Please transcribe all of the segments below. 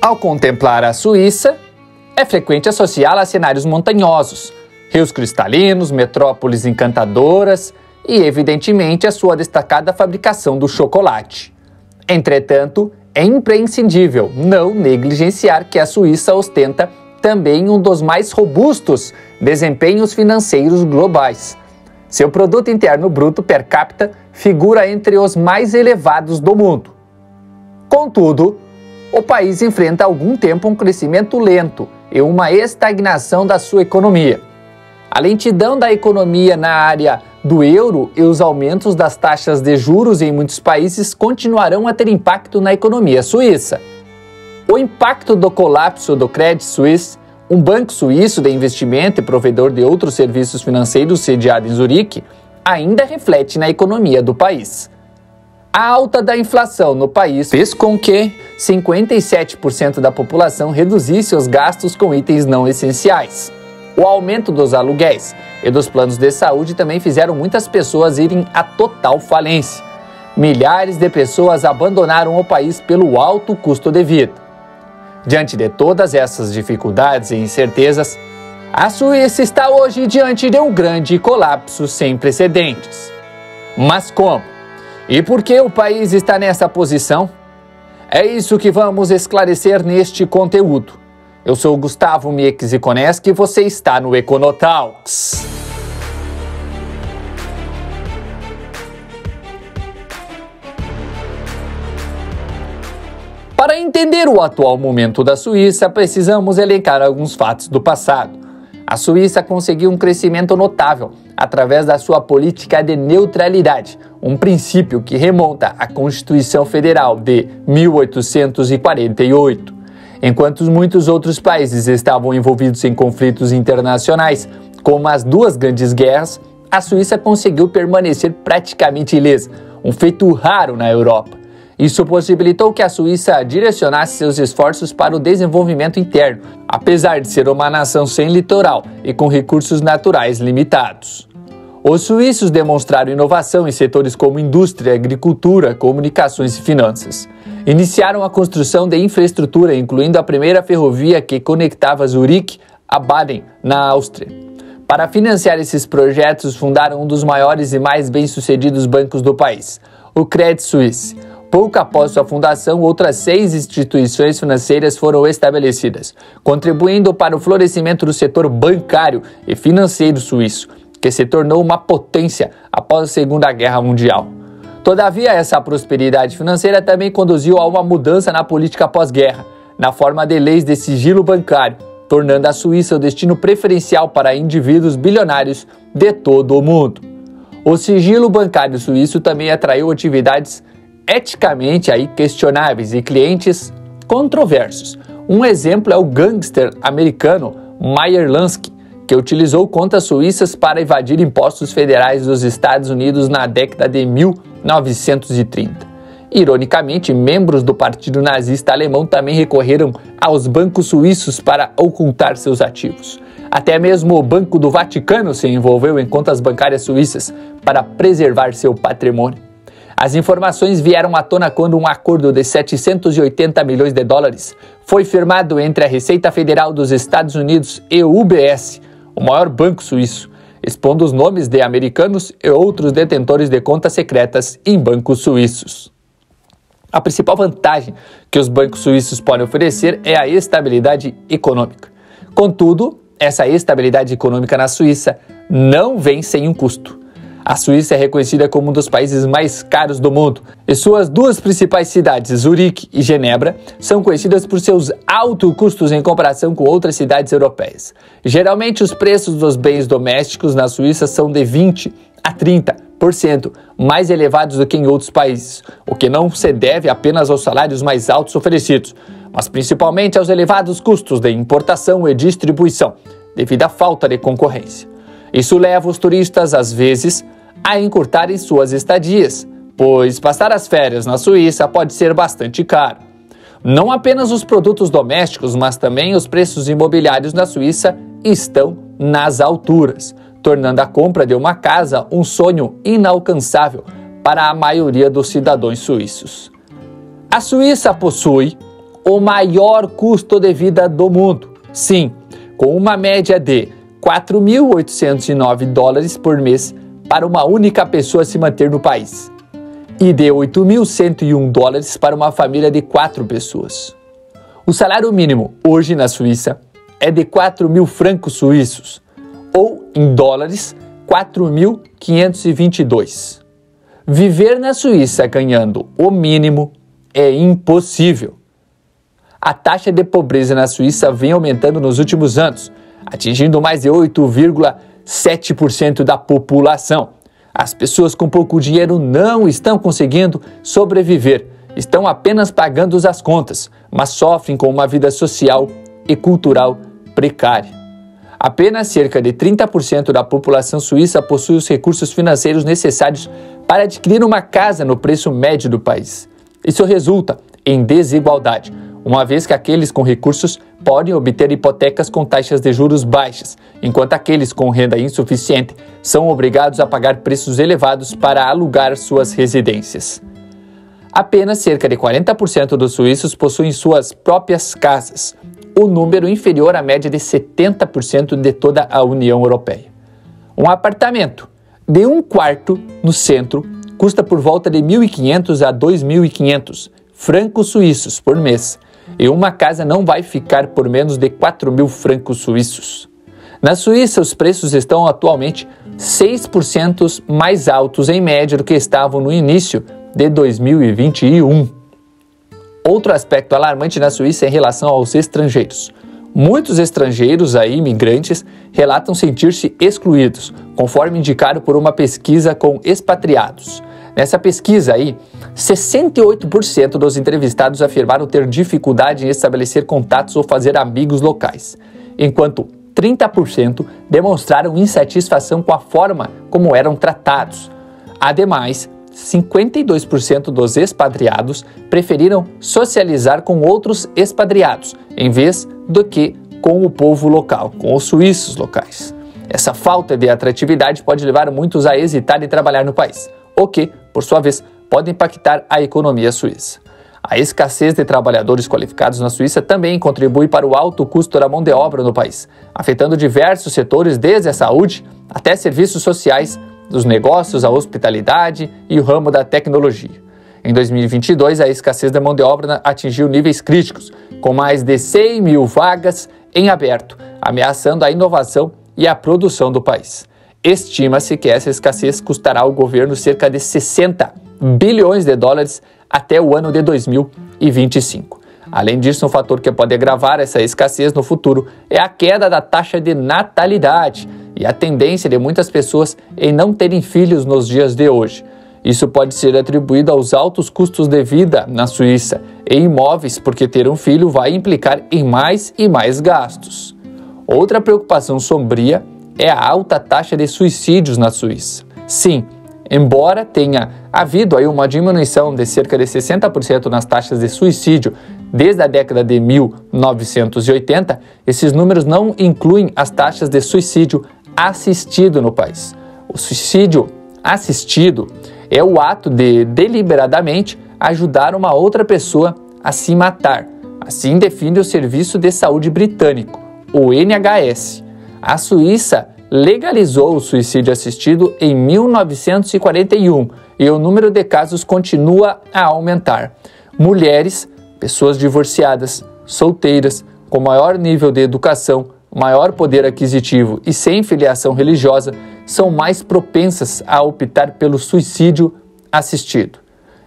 Ao contemplar a Suíça, é frequente associá-la a cenários montanhosos, rios cristalinos, metrópoles encantadoras e, evidentemente, a sua destacada fabricação do chocolate. Entretanto, é imprescindível não negligenciar que a Suíça ostenta também um dos mais robustos desempenhos financeiros globais. Seu produto interno bruto per capita figura entre os mais elevados do mundo. Contudo, o país enfrenta há algum tempo um crescimento lento e uma estagnação da sua economia. A lentidão da economia na área do euro e os aumentos das taxas de juros em muitos países continuarão a ter impacto na economia suíça. O impacto do colapso do Credit Suisse, um banco suíço de investimento e provedor de outros serviços financeiros sediado em Zurique, ainda reflete na economia do país. A alta da inflação no país fez com que 57% da população reduzisse os gastos com itens não essenciais. O aumento dos aluguéis e dos planos de saúde também fizeram muitas pessoas irem à total falência. Milhares de pessoas abandonaram o país pelo alto custo de vida. Diante de todas essas dificuldades e incertezas, a Suíça está hoje diante de um grande colapso sem precedentes. Mas como? E por que o país está nessa posição? É isso que vamos esclarecer neste conteúdo. Eu sou Gustavo Mieczykoneski e você está no Econotalks. Para entender o atual momento da Suíça, precisamos elencar alguns fatos do passado. A Suíça conseguiu um crescimento notável através da sua política de neutralidade, um princípio que remonta à Constituição Federal de 1848. Enquanto muitos outros países estavam envolvidos em conflitos internacionais, como as duas grandes guerras, a Suíça conseguiu permanecer praticamente ilesa, um feito raro na Europa. Isso possibilitou que a Suíça direcionasse seus esforços para o desenvolvimento interno, apesar de ser uma nação sem litoral e com recursos naturais limitados. Os suíços demonstraram inovação em setores como indústria, agricultura, comunicações e finanças. Iniciaram a construção de infraestrutura, incluindo a primeira ferrovia que conectava Zurique a Baden, na Áustria. Para financiar esses projetos, fundaram um dos maiores e mais bem-sucedidos bancos do país, o Credit Suisse. Pouco após sua fundação, outras 6 instituições financeiras foram estabelecidas, contribuindo para o florescimento do setor bancário e financeiro suíço, que se tornou uma potência após a Segunda Guerra Mundial. Todavia, essa prosperidade financeira também conduziu a uma mudança na política pós-guerra, na forma de leis de sigilo bancário, tornando a Suíça o destino preferencial para indivíduos bilionários de todo o mundo. O sigilo bancário suíço também atraiu atividades eticamente questionáveis e clientes controversos. Um exemplo é o gangster americano Meyer Lansky, que utilizou contas suíças para evadir impostos federais dos Estados Unidos na década de 1930. Ironicamente, membros do Partido Nazista Alemão também recorreram aos bancos suíços para ocultar seus ativos. Até mesmo o Banco do Vaticano se envolveu em contas bancárias suíças para preservar seu patrimônio. As informações vieram à tona quando um acordo de 780 milhões de dólares foi firmado entre a Receita Federal dos Estados Unidos e o UBS, o maior banco suíço, expondo os nomes de americanos e outros detentores de contas secretas em bancos suíços. A principal vantagem que os bancos suíços podem oferecer é a estabilidade econômica. Contudo, essa estabilidade econômica na Suíça não vem sem um custo. A Suíça é reconhecida como um dos países mais caros do mundo e suas duas principais cidades, Zurique e Genebra, são conhecidas por seus altos custos em comparação com outras cidades europeias. Geralmente, os preços dos bens domésticos na Suíça são de 20% a 30% mais elevados do que em outros países, o que não se deve apenas aos salários mais altos oferecidos, mas principalmente aos elevados custos de importação e distribuição, devido à falta de concorrência. Isso leva os turistas, às vezes, a encurtarem suas estadias, pois passar as férias na Suíça pode ser bastante caro. Não apenas os produtos domésticos, mas também os preços imobiliários na Suíça estão nas alturas, tornando a compra de uma casa um sonho inalcançável para a maioria dos cidadãos suíços. A Suíça possui o maior custo de vida do mundo. Sim, com uma média de 4.809 dólares por mês para uma única pessoa se manter no país e de 8.101 dólares para uma família de 4 pessoas. O salário mínimo hoje na Suíça é de 4.000 francos suíços, ou em dólares 4.522. Viver na Suíça ganhando o mínimo é impossível. A taxa de pobreza na Suíça vem aumentando nos últimos anos, atingindo mais de 8,7% da população. As pessoas com pouco dinheiro não estão conseguindo sobreviver, estão apenas pagando as contas, mas sofrem com uma vida social e cultural precária. Apenas cerca de 30% da população suíça possui os recursos financeiros necessários para adquirir uma casa no preço médio do país. Isso resulta em desigualdade, uma vez que aqueles com recursos podem obter hipotecas com taxas de juros baixas, enquanto aqueles com renda insuficiente são obrigados a pagar preços elevados para alugar suas residências. Apenas cerca de 40% dos suíços possuem suas próprias casas, o número inferior à média de 70% de toda a União Europeia. Um apartamento de um quarto no centro custa por volta de 1.500 a 2.500 francos suíços por mês, e uma casa não vai ficar por menos de 4.000 francos suíços. Na Suíça, os preços estão atualmente 6% mais altos em média do que estavam no início de 2021. Outro aspecto alarmante na Suíça é em relação aos estrangeiros. Muitos estrangeiros, imigrantes, relatam sentir-se excluídos, conforme indicado por uma pesquisa com expatriados. Nessa pesquisa 68% dos entrevistados afirmaram ter dificuldade em estabelecer contatos ou fazer amigos locais, enquanto 30% demonstraram insatisfação com a forma como eram tratados. Ademais, 52% dos expatriados preferiram socializar com outros expatriados, em vez do que com o povo local, com os suíços locais. Essa falta de atratividade pode levar muitos a hesitar em trabalhar no país, o que, por sua vez, pode impactar a economia suíça. A escassez de trabalhadores qualificados na Suíça também contribui para o alto custo da mão de obra no país, afetando diversos setores, desde a saúde até serviços sociais, dos negócios, a hospitalidade e o ramo da tecnologia. Em 2022, a escassez da mão de obra atingiu níveis críticos, com mais de 100.000 vagas em aberto, ameaçando a inovação e a produção do país. Estima-se que essa escassez custará ao governo cerca de 60 bilhões de dólares até o ano de 2025. Além disso, um fator que pode agravar essa escassez no futuro é a queda da taxa de natalidade e a tendência de muitas pessoas em não terem filhos nos dias de hoje. Isso pode ser atribuído aos altos custos de vida na Suíça e imóveis, porque ter um filho vai implicar em mais e mais gastos. Outra preocupação sombria é a alta taxa de suicídios na Suíça. Sim, embora tenha havido uma diminuição de cerca de 60% nas taxas de suicídio desde a década de 1980, esses números não incluem as taxas de suicídio assistido no país. O suicídio assistido é o ato de deliberadamente ajudar uma outra pessoa a se matar. Assim define o Serviço de Saúde Britânico, o NHS. A Suíça legalizou o suicídio assistido em 1941 e o número de casos continua a aumentar. Mulheres, pessoas divorciadas, solteiras, com maior nível de educação, maior poder aquisitivo e sem filiação religiosa são mais propensas a optar pelo suicídio assistido.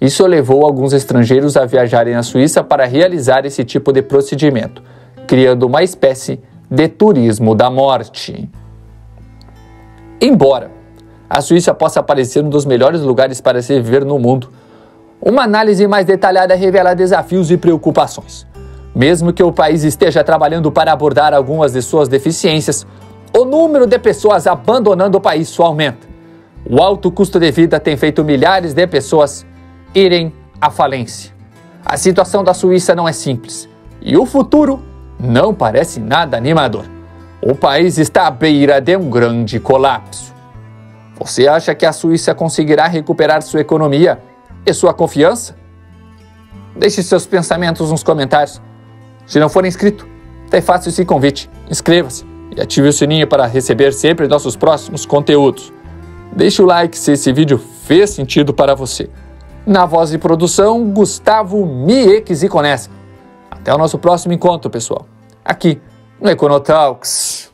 Isso levou alguns estrangeiros a viajarem à Suíça para realizar esse tipo de procedimento, criando uma espécie de turismo da morte. Embora a Suíça possa parecer um dos melhores lugares para se viver no mundo, uma análise mais detalhada revela desafios e preocupações. Mesmo que o país esteja trabalhando para abordar algumas de suas deficiências, o número de pessoas abandonando o país só aumenta. O alto custo de vida tem feito milhares de pessoas irem à falência. A situação da Suíça não é simples e o futuro não parece nada animador. O país está à beira de um grande colapso. Você acha que a Suíça conseguirá recuperar sua economia e sua confiança? Deixe seus pensamentos nos comentários. Se não for inscrito, é fácil esse convite. Inscreva-se e ative o sininho para receber sempre nossos próximos conteúdos. Deixe o like se esse vídeo fez sentido para você. Na voz de produção, Gustavo Mieques e Conessa. Até o nosso próximo encontro, pessoal. Aqui no Econotalks.